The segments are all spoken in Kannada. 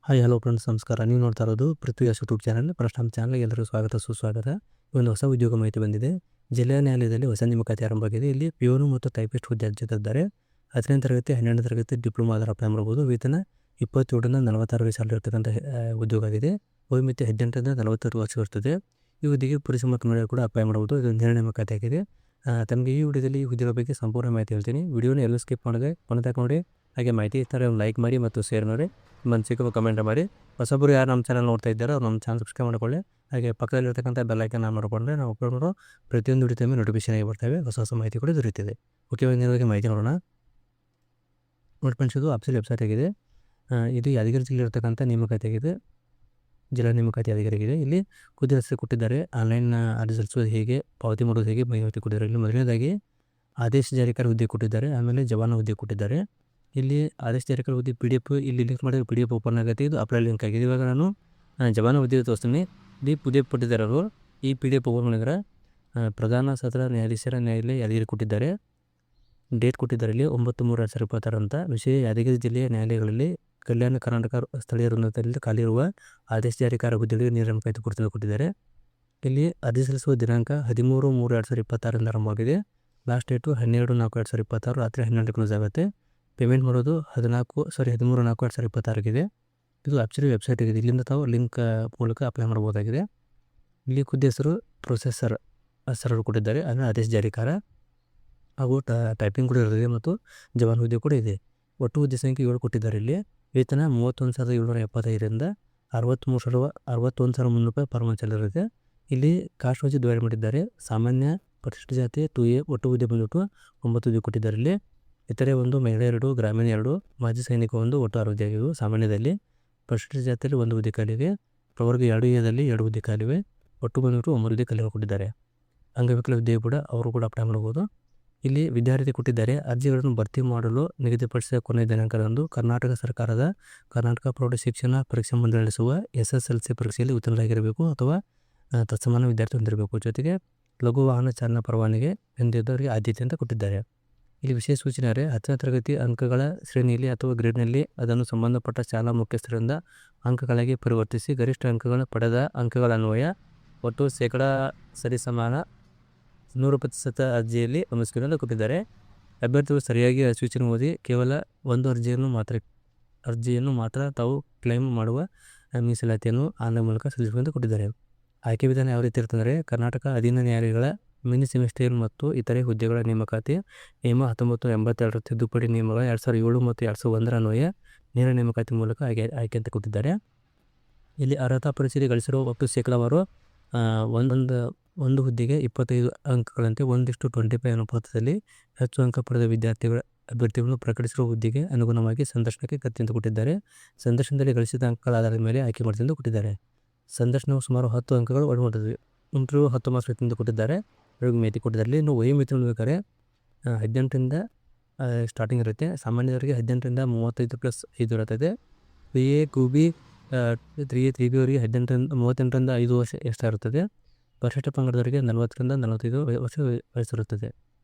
ಹಾಯ್ ಹಲೋ ಫ್ರೆಂಡ್ಸ್, ನಮಸ್ಕಾರ. ನೀವು ನೋಡ್ತಾ ಇರೋದು ಪೃಥ್ವಿ ಯೂಟ್ಯೂಬ್ ಚಾನಲ್. ಫಸ್ಟ್ ನಮ್ಮ ಚಾನಲ್ಗೆ ಎಲ್ಲರಿಗೂ ಸ್ವಾಗತ ಸುಸ್ವಾಗತ. ಒಂದು ಹೊಸ ಉದ್ಯೋಗ ಮಾಹಿತಿ ಬಂದಿದೆ. ಜಿಲ್ಲಾ ನ್ಯಾಯಾಲಯದಲ್ಲಿ ಹೊಸ ನೇಮಕಾತಿ ಆರಂಭವಾಗಿದೆ. ಇಲ್ಲಿ ಪಿಯೋನು ಮತ್ತು ಟೈಪಿಸ್ಟ್ ಹುದ್ದೆ ಅರ್ಜಿದ್ದಾರೆ. 10ನೇ ತರಗತಿ 12ನೇ ತರಗತಿ ಡಿಪ್ಲೊಮಾ ಅದರ ಅಪ್ಲೈ ಮಾಡಬಹುದು. ವೇತನ 27ರಿಂದ 46 ಸ್ಯಾಲರಿ ಇರ್ತಕ್ಕಂಥ ಉದ್ಯೋಗ ಆಗಿದೆ. ವಯೋಮಿತಿ 18ರಿಂದ 40 ವರ್ಷ ಇರ್ತದೆ. ಈ ಹುದ್ದೆಗೆ ಪುರುಷ ಮತ್ತು ಮಹಿಳೆಯರು ಕೂಡ ಅಪ್ಲೈ ಮಾಡಬಹುದು. ಇದು ನೇರ ನೇಮಕಾತಿ ಆಗಿದೆ. ತಮಗೆ ಈ ವಿಡಿಯೋದಲ್ಲಿ ಈ ಹುದ್ದೆಗಳ ಬಗ್ಗೆ ಸಂಪೂರ್ಣ ಮಾಹಿತಿ ಹೇಳ್ತೀನಿ. ವಿಡಿಯೋನ ಎಲ್ಲೂ ಸ್ಕಿಪ್ ಮಾಡಿದೆ ಕೊನೆತನಕ ನೋಡಿ. ಹಾಗೆ ಮಾಹಿತಿ ಇಷ್ಟ ಒಂದು ಲೈಕ್ ಮಾಡಿ ಮತ್ತು ಶೇರ್ ಮಾಡಿ, ಮನಸ್ಸಿಗೆ ಕಮೆಂಟ್ ಮಾಡಿ. ಹೊಸಬರು ಯಾರು ನಮ್ಮ ಚಾನಲ್ ನೋಡ್ತಾ ಇದ್ದಾರೋ ಅವ್ರು ನಮ್ಮ ಚಾನಲ್ ಸಬ್ಸ್ಕ್ರೈಬ್ ಮಾಡ್ಕೊಳ್ಳಿ. ಹಾಗೆ ಪಕ್ಕದಲ್ಲಿರ್ತಕ್ಕಂಥ ಬೆಲ್ಲೈಕನ್ ಆನ್ ಮಾಡಿಕೊಂಡ್ರೆ ನಾವು ಅಪ್ಲೋಡ್ ಮಾಡೋ ಪ್ರತಿಯೊಂದು ವಿಡಿಯೋ ಟೈಮೇ ನೋಟಿಫಿಕೇಶನ್ ಆಗಿ ಬರ್ತವೆ. ಹೊಸ ಹೊಸ ಮಾಹಿತಿ ಕೂಡ ದೊರೆಯುತ್ತದೆ. ಓಕೆ, ಬಗ್ಗೆ ಮಾಹಿತಿ ನೋಡೋಣ. ನೋಡಿ ಫ್ರೆಂಡ್ಸ್, ಇದು ಅಫಿಷಿಯಲ್ ವೆಬ್ಸೈಟ್ ಆಗಿದೆ. ಇದು ಯಾದಗಿರಿ ಜಿಲ್ಲೆ ಇರತಕ್ಕಂಥ ನೇಮಕಾತಿ ಆಗಿದೆ. ಜಿಲ್ಲಾ ನೇಮಕಾತಿ ಅಧಿಕಾರಿಯಾಗಿದೆ. ಇಲ್ಲಿ ಹುದ್ದೆ ಹೆಸರು ಕೊಟ್ಟಿದ್ದಾರೆ. ಆನ್ಲೈನ್ ಅರ್ಜಿ ಸಲ್ಲಿಸೋದು ಹೇಗೆ, ಪಾವತಿ ಮಾಡೋದು ಹೇಗೆ ಮಾಹಿತಿ ಕೊಟ್ಟಿದ್ದಾರೆ. ಇಲ್ಲಿ ಮೊದಲನೇದಾಗಿ ಆದೇಶ ಜಾರಿಕಾರ ಹುದ್ದೆ ಕೊಟ್ಟಿದ್ದಾರೆ. ಆಮೇಲೆ ಜವಾನ ಹುದ್ದೆ ಕೊಟ್ಟಿದ್ದಾರೆ. ಇಲ್ಲಿ ಆದೇಶ ಜಾರಿಕಾರ ಹುದ್ದೆ PDF ಇಲ್ಲಿ ಲಿಂಕ್ ಮಾಡಿದ್ರೆ PDF ಓಪನ್ ಆಗುತ್ತೆ. ಇದು ಅಪ್ಲೈ ಲಿಂಕ್ ಆಗಿದೆ. ಇವಾಗ ನಾನು ಜವಾನ ಹುದ್ದೆ ತೋರಿಸ್ತೀನಿ. ಇಲ್ಲಿ PDF ಕೊಟ್ಟಿದ್ದಾರೆ ಅವರು. ಈ PDF ಓಪನ್ ಮಾಡಿದ್ರೆ ಪ್ರಧಾನ ಸತ್ರ ನ್ಯಾಯಾಧೀಶರ ನ್ಯಾಯಾಲಯ ಯಾದಗಿರಿ ಕೊಟ್ಟಿದ್ದಾರೆ. ಡೇಟ್ ಕೊಟ್ಟಿದ್ದಾರೆ ಇಲ್ಲಿ 9/3/2026 ಅಂತ. ವಿಷಯ: ಯಾದಗಿರಿ ಜಿಲ್ಲೆಯ ನ್ಯಾಯಾಲಯಗಳಲ್ಲಿ ಕಲ್ಯಾಣ ಕರ್ನಾಟಕ ಸ್ಥಳೀಯ ವೃಂದದಲ್ಲಿ ಖಾಲಿ ಇರುವ ಆದೇಶ ಜಾರಿಕಾರ ಹುದ್ದೆಗಳಿಗೆ ನೇಮಕಾತಿ ಕುರಿತು ಕೊಟ್ಟಿದ್ದಾರೆ. ಇಲ್ಲಿ ಅರ್ಜಿ ಸಲ್ಲಿಸುವ ದಿನಾಂಕ 13/3/2026 ಆರಂಭವಾಗಿದೆ. ಲಾಸ್ಟ್ ಡೇಟು 12/4/2026 ರಾತ್ರಿ 12 ಕ್ಲೋಸ್ ಆಗುತ್ತೆ. ಪೇಮೆಂಟ್ ಮಾಡೋದು 13/4/2026 ಇದೆ. ಇದು ಅಫಿಷಿಯಲ್ ವೆಬ್ಸೈಟ್ ಆಗಿದೆ. ಇಲ್ಲಿಂದ ತಾವು ಲಿಂಕ್ ಮೂಲಕ ಅಪ್ಲೈ ಮಾಡಬಹುದಾಗಿದೆ. ಇಲ್ಲಿ ಹುದ್ದೆ ಹೆಸರು ಪ್ರೊಸೆಸರ್ ಹೆಸರು ಕೊಟ್ಟಿದ್ದಾರೆ. ಅಂದರೆ ಆದೇಶ ಜಾರಿಕಾರ ಹಾಗೂ ಟೈಪಿಂಗ್ ಕೂಡ ಇರುತ್ತದೆ ಮತ್ತು ಜವಾನ್ ಹುದ್ದೆ ಕೂಡ ಇದೆ. ಒಟ್ಟು ಹುದ್ದೆ ಸಂಖ್ಯೆ 7 ಕೊಟ್ಟಿದ್ದಾರೆ. ಇಲ್ಲಿ ವೇತನ 31,775ರಿಂದ 61,300 ಪರ್ ಮಂತ್ ಇರುತ್ತೆ. ಇಲ್ಲಿ ಕಾಸ್ಟ್ ವೈಸ್ ಡಿವೈಡ್ ಮಾಡಿದ್ದಾರೆ. ಸಾಮಾನ್ಯ, ಪರಿಶಿಷ್ಟ ಜಾತಿ, 2A. ಒಟ್ಟು ಹುದ್ದೆ ಬಂದ್ಬಿಟ್ಟು 9 ಹುದ್ದೆ ಕೊಟ್ಟಿದ್ದಾರೆ. ಇಲ್ಲಿ ಇತರೆ 1, ಮಹಿಳೆ 2, ಗ್ರಾಮೀಣ 2, ಮಾಜಿ ಸೈನಿಕ 1, ಒಟ್ಟು 6 ಹುದ್ದೆ ಆಗಿವೆ. ಸಾಮಾನ್ಯದಲ್ಲಿ ಪರಿಶಿಷ್ಟ ಜಾತಿಯಲ್ಲಿ 1 ಹುದ್ದೆ ಖಾಲಿವೆ. ಪ್ರವರ್ಗ 2A ದಲ್ಲಿ 2 ಹುದ್ದೆ ಖಾಲಿವೆ. ಒಟ್ಟು ಬಂದ್ಬಿಟ್ಟು 9 ಹುದ್ದೆ ಖಾಲಿ ಕೊಟ್ಟಿದ್ದಾರೆ. ಅಂಗವಿಕಲ ಹುದ್ದೆ ಕೂಡ ಅವರು ಕೂಡ ಅಪ್ಲೈ ಮಾಡಬಹುದು. ಇಲ್ಲಿ ವಿದ್ಯಾರ್ಥಿ ಕೊಟ್ಟಿದ್ದಾರೆ. ಅರ್ಜಿಗಳನ್ನು ಭರ್ತಿ ಮಾಡಲು ನಿಗದಿಪಡಿಸಿದ ಕೊನೆಯ ದಿನಾಂಕದಂದು ಕರ್ನಾಟಕ ಸರ್ಕಾರದ ಕರ್ನಾಟಕ ಪ್ರೌಢ ಶಿಕ್ಷಣ ಪರೀಕ್ಷಾ ಮಂಡಳಿ ನಡೆಸುವ SSLC ಪರೀಕ್ಷೆಯಲ್ಲಿ ಉತ್ತೀರ್ಣರಾಗಿರಬೇಕು ಅಥವಾ ತತ್ಸಮಾನ ವಿದ್ಯಾರ್ಥಿ ಹೊಂದಿರಬೇಕು. ಜೊತೆಗೆ ಲಘು ವಾಹನ ಚಾಲನಾ ಪರವಾನಗಿ ಹೊಂದಿದ್ದವರಿಗೆ ಆದ್ಯತೆ ಅಂತ ಕೊಟ್ಟಿದ್ದಾರೆ. ಇಲ್ಲಿ ವಿಶೇಷ ಸೂಚನೆ: 10ನೇ ತರಗತಿ ಅಂಕಗಳ ಶ್ರೇಣಿಯಲ್ಲಿ ಅಥವಾ ಗ್ರೇಡ್ನಲ್ಲಿ ಅದನ್ನು ಸಂಬಂಧಪಟ್ಟ ಶಾಲಾ ಮುಖ್ಯಸ್ಥರಿಂದ ಅಂಕಗಳಿಗೆ ಪರಿವರ್ತಿಸಿ ಗರಿಷ್ಠ ಅಂಕಗಳನ್ನು ಪಡೆದ ಅಂಕಗಳ ಅನ್ವಯ ಒಟ್ಟು ಶೇಕಡಾ ಸರಿಸಮಾನ 100% ಅರ್ಜಿಯಲ್ಲಿ ಗಮನಿಸಿಕೊಳ್ಳಲು ಕೊಟ್ಟಿದ್ದಾರೆ. ಅಭ್ಯರ್ಥಿಗಳು ಸರಿಯಾಗಿ ಸೂಚನೆ ಓದಿ ಕೇವಲ ಒಂದು ಅರ್ಜಿಯನ್ನು ಮಾತ್ರ ತಾವು ಕ್ಲೈಮ್ ಮಾಡುವ ಮೀಸಲಾತಿಯನ್ನು ಆನ್ಲೈನ್ ಮೂಲಕ ಸಲ್ಲಿಸುವಂತೆ ಕೊಟ್ಟಿದ್ದಾರೆ. ಆಯ್ಕೆ ವಿಧಾನ ಯಾವ ರೀತಿ ಇರ್ತಂದರೆ: ಕರ್ನಾಟಕ ಅಧೀನ ನ್ಯಾಯಾಲಯಗಳ ಮಿನಿ ಸೆಮಿಸ್ಟರ್ ಮತ್ತು ಇತರೆ ಹುದ್ದೆಗಳ ನೇಮಕಾತಿ ನಿಯಮ 1982 ತಿದ್ದುಪಡಿ ನಿಯಮಗಳ 2007 ಮತ್ತು 2001 ಅನ್ವಯ ನೇರ ನೇಮಕಾತಿ ಮೂಲಕ ಆಯ್ಕೆ ಅಂತ ಕೊಟ್ಟಿದ್ದಾರೆ. ಇಲ್ಲಿ ಅರ್ಹತಾ ಪರೀಕ್ಷೆಯಲ್ಲಿ ಗಳಿಸಿರುವ ಒಟ್ಟು ಶೇಕಡಾವಾರು ಒಂದು ಹುದ್ದೆಗೆ 25 ಅಂಕಗಳಂತೆ 1:25 ಅನುಪಾತದಲ್ಲಿ ಹೆಚ್ಚು ಅಂಕ ಪಡೆದ ಅಭ್ಯರ್ಥಿಗಳನ್ನು ಪ್ರಕಟಿಸಿರುವ ಹುದ್ದೆಗೆ ಅನುಗುಣವಾಗಿ ಸಂದರ್ಶನಕ್ಕೆ ಕರೆಯುವಂತೆ ಅಂತ ಕೊಟ್ಟಿದ್ದಾರೆ. ಸಂದರ್ಶನದಲ್ಲಿ ಗಳಿಸಿದ ಅಂಕಗಳ ಆಧಾರದ ಮೇಲೆ ಆಯ್ಕೆ ಮಾಡುವಂತೆ ಅಂತ ಕೊಟ್ಟಿದ್ದಾರೆ. ಸಂದರ್ಶನವು ಸುಮಾರು 10 ಅಂಕಗಳು ಒಳಗೊಂಡಿದೆ. ಇಂಟರ್ವ್ಯೂ 10 ಮಾರ್ಕ್ಸ್ ಅಂತ ಕೊಟ್ಟಿದ್ದಾರೆ. ಮಾಹಿತಿ ಕೊಟ್ಟಿದ್ದಾರೆ. ಇಲ್ಲಿ ಇನ್ನು ವಯೋಮಿತಿ ನೋಡ್ಬೇಕಾದ್ರೆ 18ರಿಂದ ಸ್ಟಾರ್ಟಿಂಗ್ ಇರುತ್ತೆ. ಸಾಮಾನ್ಯದವರಿಗೆ 18ರಿಂದ 35+5 ಇರುತ್ತದೆ. 3A 2B 3A 3B ಅವರಿಗೆ 38ರಿಂದ 5 ವರ್ಷ ಎಷ್ಟ ಇರುತ್ತದೆ. ಪರಿಶಿಷ್ಟ ಪಂಗಡದವರಿಗೆ 40ರಿಂದ 45 ವರ್ಷ ವಯಸ್ಸಿರುತ್ತದೆ.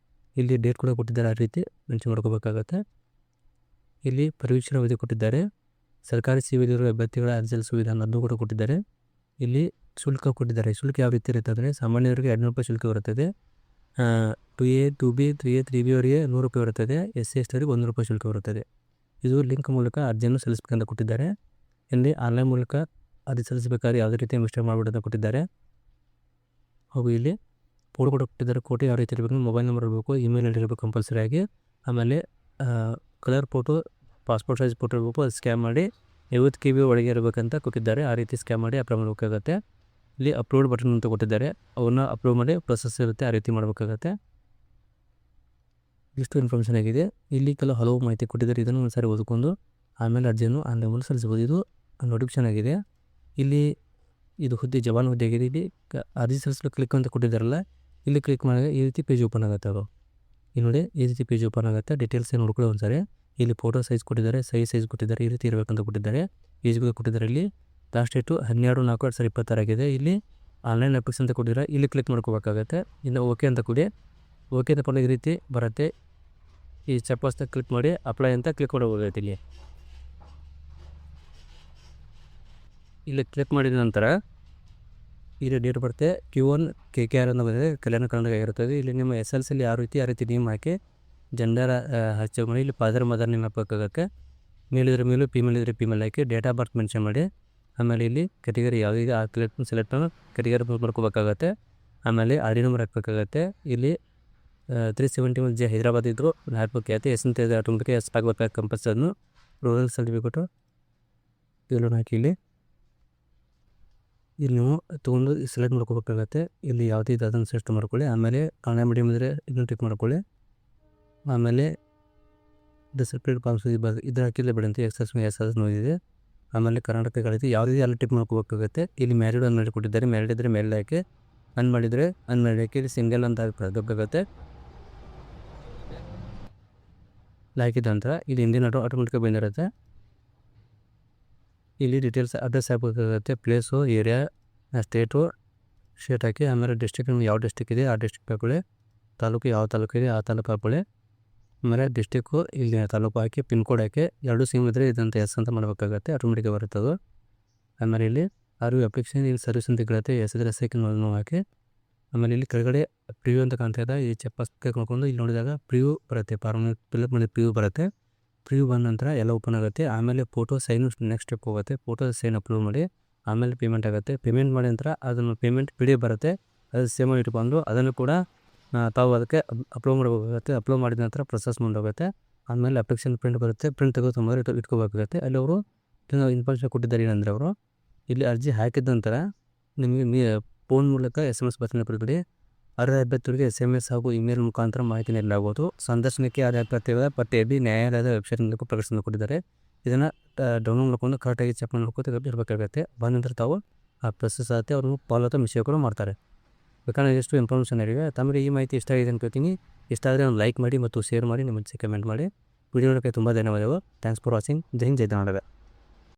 ಇಲ್ಲಿ ಡೇಟ್ ಕೂಡ ಕೊಟ್ಟಿದ್ದಾರೆ. ಆ ರೀತಿ ಮೆನ್ಷನ್ ಮಾಡ್ಕೋಬೇಕಾಗತ್ತೆ. ಇಲ್ಲಿ ಪರಿವೀಕ್ಷಣಾ ಅವಧಿ ಕೊಟ್ಟಿದ್ದಾರೆ. ಸರ್ಕಾರಿ ಸೇವೆಯಲ್ಲಿರುವ ಅಭ್ಯರ್ಥಿಗಳ ಅರ್ಜಿ ಸಲ್ಲಿಸುವ ವಿಧಾನ ಅದನ್ನು ಕೂಡ ಕೊಟ್ಟಿದ್ದಾರೆ. ಇಲ್ಲಿ ಶುಲ್ಕ ಕೊಟ್ಟಿದ್ದಾರೆ. ಶುಲ್ಕ ಯಾವ ರೀತಿ ಇರುತ್ತೆ ಅಂದರೆ: ಸಾಮಾನ್ಯರಿಗೆ 200 ಶುಲ್ಕ ಬರುತ್ತದೆ. 2A 2B 3A 3B ಅವರಿಗೆ 100 ಇರುತ್ತದೆ. SC ST ಅವರಿಗೆ 100 ಶುಲ್ಕ ಬರುತ್ತದೆ. ಇದು ಲಿಂಕ್ ಮೂಲಕ ಅರ್ಜಿಯನ್ನು ಸಲ್ಲಿಸಬೇಕಂತ ಕೊಟ್ಟಿದ್ದಾರೆ. ಇಲ್ಲಿ ಆನ್ಲೈನ್ ಮೂಲಕ ಅರ್ಜಿ ಸಲ್ಲಿಸಬೇಕಾದ್ರೆ ಯಾವುದೇ ರೀತಿಯ ಮಿಸ್ಟೇಕ್ ಮಾಡಿಬಿಡೋದನ್ನು ಕೊಟ್ಟಿದ್ದಾರೆ. ಹಾಗೂ ಇಲ್ಲಿ ಫೋಟೋ ಕೂಡ ಕೊಟ್ಟಿದ್ದಾರೆ. ಫೋಟೋ ಯಾವ ರೀತಿ ಇರಬೇಕು: ಮೊಬೈಲ್ ನಂಬರ್ ಇರಬೇಕು, ಇಮೇಲ್ ಐಡಿ ಇರಬೇಕು ಕಂಪಲ್ಸರಿ ಆಗಿ. ಆಮೇಲೆ colour photo, passport size photo ಇರಬೇಕು. ಅದು ಸ್ಕ್ಯಾನ್ ಮಾಡಿ 50 KB ಒಳಗೆ ಇರಬೇಕಂತ ಕೊಟ್ಟಿದ್ದಾರೆ. ಆ ರೀತಿ ಸ್ಕ್ಯಾನ್ ಮಾಡಿ ಅಪ್ಲೈ ಮಾಡಬೇಕಾಗತ್ತೆ. ಇಲ್ಲಿ ಅಪ್ಲೋಡ್ ಬಟನ್ ಅಂತ ಕೊಟ್ಟಿದ್ದಾರೆ. ಅವನ್ನ ಅಪ್ಲೋಡ್ ಮಾಡಿ ಪ್ರೊಸೆಸ್ ಇರುತ್ತೆ, ಆ ರೀತಿ ಮಾಡಬೇಕಾಗತ್ತೆ. ಇಷ್ಟು ಇನ್ಫಾರ್ಮೇಷನ್ ಆಗಿದೆ. ಇಲ್ಲಿ ಹಲವು ಮಾಹಿತಿ ಕೊಟ್ಟಿದ್ದಾರೆ. ಇದನ್ನು ಒಂದು ಸಾರಿ ಓದ್ಕೊಂಡು ಆಮೇಲೆ ಅರ್ಜಿಯನ್ನು ಆನ್ಲೈನ್ ಮೂಲಕ ಸಲ್ಲಿಸಬಹುದು. ಇದು ನೋಟಿಫಿಕೇಶನ್ ಆಗಿದೆ. ಇಲ್ಲಿ ಇದು ಹುದ್ದೆ ಜವಾನ್ ಹುದ್ದೆ ಆಗಿದೆ. ಇಲ್ಲಿ ಅರ್ಜಿ ಸಲ್ಲಿಸಲು ಕ್ಲಿಕ್ ಅಂತ ಕೊಟ್ಟಿದ್ದಾರಲ್ಲ, ಇಲ್ಲಿ ಕ್ಲಿಕ್ ಮಾಡಿದ್ರೆ ಈ ರೀತಿ ಪೇಜ್ ಓಪನ್ ಆಗುತ್ತೆ. ಅದು ಇಲ್ಲಿ ನೋಡಿ, ಈ ರೀತಿ ಪೇಜ್ ಓಪನ್ ಆಗುತ್ತೆ. ಡೀಟೇಲ್ಸ್ ನೋಡ್ಕೊಳ್ಳಿ ಒಂದ್ಸರಿ. ಇಲ್ಲಿ ಫೋಟೋ ಸೈಜ್ ಕೊಟ್ಟಿದ್ದಾರೆ, ಸೈಜ್ ಕೊಟ್ಟಿದ್ದಾರೆ, ಈ ರೀತಿ ಇರಬೇಕಂತ ಕೊಟ್ಟಿದ್ದಾರೆ. ಏಜ್ ಕೂಡ ಕೊಟ್ಟಿದ್ದಾರೆ. ಇಲ್ಲಿ ಲಾಸ್ಟ್ ಡೇಟು 12/4/2026 ಆಗಿದೆ. ಇಲ್ಲಿ ಆನ್ಲೈನ್ ಅಪ್ಲಿಕೇಶನ್ ಅಂತ ಕೊಟ್ಟಿದ್ದಾರೆ. ಇಲ್ಲಿ ಕ್ಲಿಕ್ ಮಾಡ್ಕೋಬೇಕಾಗತ್ತೆ. ಇನ್ನು ಓಕೆ ಅಂತ ಕೊಡಿ. ಓಕೆ ಅಂತ ಈ ರೀತಿ ಬರುತ್ತೆ. ಈ ಚೆಕ್ ಬಾಕ್ಸ್ನ ಕ್ಲಿಕ್ ಮಾಡಿ ಅಪ್ಲೈ ಅಂತ ಕ್ಲಿಕ್ ಮಾಡಬಹುದಾಯ್ತು. ಇಲ್ಲಿ ಇಲ್ಲಿ ಕ್ಲಿಕ್ ಮಾಡಿದ ನಂತರ ಇಲ್ಲಿ ಡೇಟ್ ಬರುತ್ತೆ Q1 KKR ಅಂತ ಬಂದಿದೆ, ಕಲ್ಯಾಣ ಕರ್ನಾಟಕ ಆಗಿರುತ್ತದೆ. ಇಲ್ಲಿ ನಿಮ್ಮ SLC ಯಾವ ರೀತಿ ಆ ರೀತಿ ನೇಮ್ ಹಾಕಿ ಜೆಂಡರ್ ಹಚ್ಚ ಮಾಡಿ ಇಲ್ಲಿ ಫಾದರ್ ಮದರ್ ನೇಮ್ ಹಾಕಬೇಕಾಗತ್ತೆ. ಮೇಲಿದ್ರೆ ಮೇಲು, ಫೀಮೇಲ್ ಇದ್ದರೆ female hockey date of birth mention ಮಾಡಿ. ಆಮೇಲೆ ಇಲ್ಲಿ ಕೆಟಗರಿ ಯಾವುದಿದೆ ಆ ಸೆಲೆಕ್ಟ್ ಕೆಟಗರಿ ಮಾಡ್ಕೋಬೇಕಾಗತ್ತೆ. ಆಮೇಲೆ RD ನಂಬರ್ ಹಾಕಬೇಕಾಗತ್ತೆ. ಇಲ್ಲಿ 371J ಹೈದರಾಬಾದ್ ಇದ್ದರು ಹಾಕಬೇಕಾಗತ್ತೆ. ಎಸ್ ಅಂತ ಆಟೋಮೆಟಿಕ್ ಎಸ್ ಹಾಕಬೇಕಾಗ ಕಂಪಲ್ಸರಿನು. ರೂರಲ್ ಸರ್ಟಿಫಿಕೇಟು ಇಲ್ಲೂ ಹಾಕಿ ಇಲ್ಲಿ ನೀವು ತೊಗೊಂಡು ಸೆಲೆಕ್ಟ್ ಮಾಡ್ಕೋಬೇಕಾಗತ್ತೆ. ಇಲ್ಲಿ ಯಾವುದೇ ಇದು ಅದನ್ನು ಸೆಲೆಕ್ಟ್ ಮಾಡ್ಕೊಳ್ಳಿ. ಆಮೇಲೆ ಕನ್ನಡ ಮೀಡಿಯಮ್ ಇದ್ದರೆ ಇದನ್ನು ಟಿಕ್ ಮಾಡ್ಕೊಳ್ಳಿ. ಆಮೇಲೆ ಡಿಸಿಪ್ಲಿನ್ ಪಾಲ್ಸ್ ಇದು ಹಾಕಿಲ್ಲ ಬಿಡಂತೆ ಎಕ್ಸಸ್ ನೋಡಿದೆ. ಆಮೇಲೆ ಕರ್ನಾಟಕಗಳೈತಿ ಯಾವುದೇ ಎಲ್ಲ ಟಿಕ್ ಮಾಡ್ಕೋಬೇಕಾಗತ್ತೆ. ಇಲ್ಲಿ ಮ್ಯಾರಿಡ್ ಅನ್ಮ್ಯಾರಿಡ್ ಕೊಟ್ಟಿದ್ದಾರೆ. ಮ್ಯಾರಿಡ್ ಇದ್ದರೆ ಮ್ಯಾರಿಡ್ ಹಾಕಿ, ಅನ್ಮ್ಯಾರಿಡ್ ಅನ್ಮ್ಯಾರಿಡ್ ಹಾಕಿ ಇಲ್ಲಿ ಸಿಂಗಲ್ ಅಂತ ಹಾಕಬೇಕಾಗತ್ತೆ. ಹಾಕಿದ ನಂತರ ಇಲ್ಲಿ ಹಿಂದಿನ ಆಟೋಮೆಟಿಕಾಗಿ ಬಂದಿರುತ್ತೆ. ಇಲ್ಲಿ ಡೀಟೇಲ್ಸ್ ಅಡ್ರೆಸ್ ಹಾಕಬೇಕಾಗತ್ತೆ. ಪ್ಲೇಸು, ಏರಿಯಾ, ಸ್ಟೇಟು, ಸ್ಟೇಟ್ ಹಾಕಿ. ಆಮೇಲೆ ಡಿಸ್ಟ್ರಿಕ್ಟ್ ಯಾವ ಡಿಸ್ಟ್ರಿಕ್ ಇದೆ ಆ ಡಿಸ್ಟ್ರಿಕ್ಟ್ ಹಾಕೊಳ್ಳಿ. ತಾಲೂಕು ಯಾವ ತಾಲೂಕು ಇದೆ ಆ ತಾಲೂಕು ಹಾಕೊಳ್ಳಿ. ಆಮೇಲೆ ಡಿಸ್ಟಿಕ್ಕು ಇಲ್ಲಿ ತಾಲೂಕು ಹಾಕಿ, ಪಿನ್ ಕೋಡ್ ಹಾಕಿ. ಎರಡು ಸೇಮ್ ಇದ್ದರೆ ಇದಂತ ಎಸ್ ಅಂತ ಮಾಡಬೇಕಾಗತ್ತೆ, ಆಟೋಮೆಟಿಕಾಗಿ ಬರುತ್ತದು. ಆಮೇಲೆ ಇಲ್ಲಿ ಅಪ್ಲಿಕೇಶನ್ ಇಲ್ಲಿ ಸರ್ವಿಸ್ ಅಂತ ಕೇಳುತ್ತೆ. ಎಸ್ ಇದ್ದರೆ ಸೆಕೆಂಡ್ ಹಾಕಿ. ಆಮೇಲೆ ಇಲ್ಲಿ ಕೆಳಗಡೆ ಪ್ರಿವ್ಯೂ ಅಂತ ಕಾಣ್ತಾ ಇದೆ. ಈ ಫಸ್ಟ್ ನೋಡ್ಕೊಂಡು ಇಲ್ಲಿ ನೋಡಿದಾಗ ಪ್ರಿವ್ಯೂ ಬರುತ್ತೆ. ಫಾರ್ಮ್ ಫಿಲ್ಅಪ್ ಮಾಡಿ ಪ್ರಿವ್ಯೂ ಬರುತ್ತೆ. ಪ್ರಿವ್ಯೂ ಬಂದ ನಂತರ ಎಲ್ಲ ಓಪನ್ ಆಗುತ್ತೆ. ಆಮೇಲೆ ಫೋಟೋ ಸೈನು ನೆಕ್ಸ್ಟ್ ಸ್ಟೆಪ್ ಹೋಗುತ್ತೆ. ಫೋಟೋ ಸೈನ್ ಅಪ್ಲೋಡ್ ಮಾಡಿ. ಆಮೇಲೆ ಪೇಮೆಂಟ್ ಆಗುತ್ತೆ. ಪೇಮೆಂಟ್ ಮಾಡಿ ನಂತರ ಅದನ್ನು ಪೇಮೆಂಟ್ PDF ಬರುತ್ತೆ. ಅದು ಸೇವ್ ಮಾಡಿ ಇಟ್ಕೊಂಡು ಅದನ್ನು ಕೂಡ ತಾವು ಅದಕ್ಕೆ ಅಪ್ಲೋಡ್ ಮಾಡಬೇಕಾಗುತ್ತೆ. ಅಪ್ಲೋಡ್ ಮಾಡಿದ ನಂತರ ಪ್ರೊಸೆಸ್ ಮುಂದೋಗುತ್ತೆ. ಆಮೇಲೆ ಅಪ್ಲಿಕೇಶನ್ ಪ್ರಿಂಟ್ ಬರುತ್ತೆ. ಪ್ರಿಂಟ್ ತೆಗೆದುಕೊಂಬಂದ್ರೆ ಇಟ್ಕೋಬೇಕಾಗುತ್ತೆ. ಅಲ್ಲಿ ಅವರು ಇನ್ಫಾರ್ಮೇಷನ್ ಕೊಟ್ಟಿದ್ದಾರೆ. ಏನಂದರೆ ಅವರು ಇಲ್ಲಿ ಅರ್ಜಿ ಹಾಕಿದ ನಂತರ ನಿಮಗೆ ಫೋನ್ ಮೂಲಕ SMS ಬರ್ತನೆ ಬಿಡಿ. ಅರ್ಹ ಅಭ್ಯರ್ಥಿಗಳಿಗೆ SMS ಹಾಗೂ ಇಮೇಲ್ ಮುಖಾಂತರ ಮಾಹಿತಿ ನೀಡಲಾಗುವುದು. ಸಂದರ್ಶನಕ್ಕೆ ಅರ್ಹ ಅಭ್ಯರ್ಥಿಗಳ ಪಟ್ಟಿಯಲ್ಲಿ ನ್ಯಾಯಾಲಯದ ವೆಬ್ಸೈಟ್ ಮೂಲಕ ಪ್ರಕಟಣೆ ಕೊಟ್ಟಿದ್ದಾರೆ. ಇದನ್ನು ಡೌನ್ಲೋಡ್ ಮಾಡ್ಕೊಂಡು ಕರೆಕ್ಟಾಗಿ ಚೆಕ್ ಮಾಡ್ಕೊಂಡು ಇರಬೇಕಾಗುತ್ತೆ. ಬಂದ ನಂತರ ತಾವು ಆ ಪ್ರೊಸೆಸ್ ಆಗುತ್ತೆ. ಅವರು ಫಾಲೋ ಅಥವಾ ಮಿಸ್ಟೇಕ್ ಕೂಡ ಮಾಡ್ತಾರೆ. ಬೇಕಾದ್ರೆ ಎಷ್ಟು ಇನ್ಫಾರ್ಮೇಷನ್ ಇದೆ. ತಮಗೆ ಈ ಮಾಹಿತಿ ಇಷ್ಟ ಆಗಿದೆ ಅನ್ಕೋತೀನಿ. ಇಷ್ಟ ಆದರೆ ಒಂದು ಲೈಕ್ ಮಾಡಿ ಮತ್ತು ಶೇರ್ ಮಾಡಿ, ನಿಮ್ಮ ಕಮೆಂಟ್ ಮಾಡಿ. ವಿಡಿಯೋ ನೋಡೋಕ್ಕೆ ತುಂಬ ಧನ್ಯವಾದಗಳು. Thanks for watching. Jai Hind, Jai Karnataka.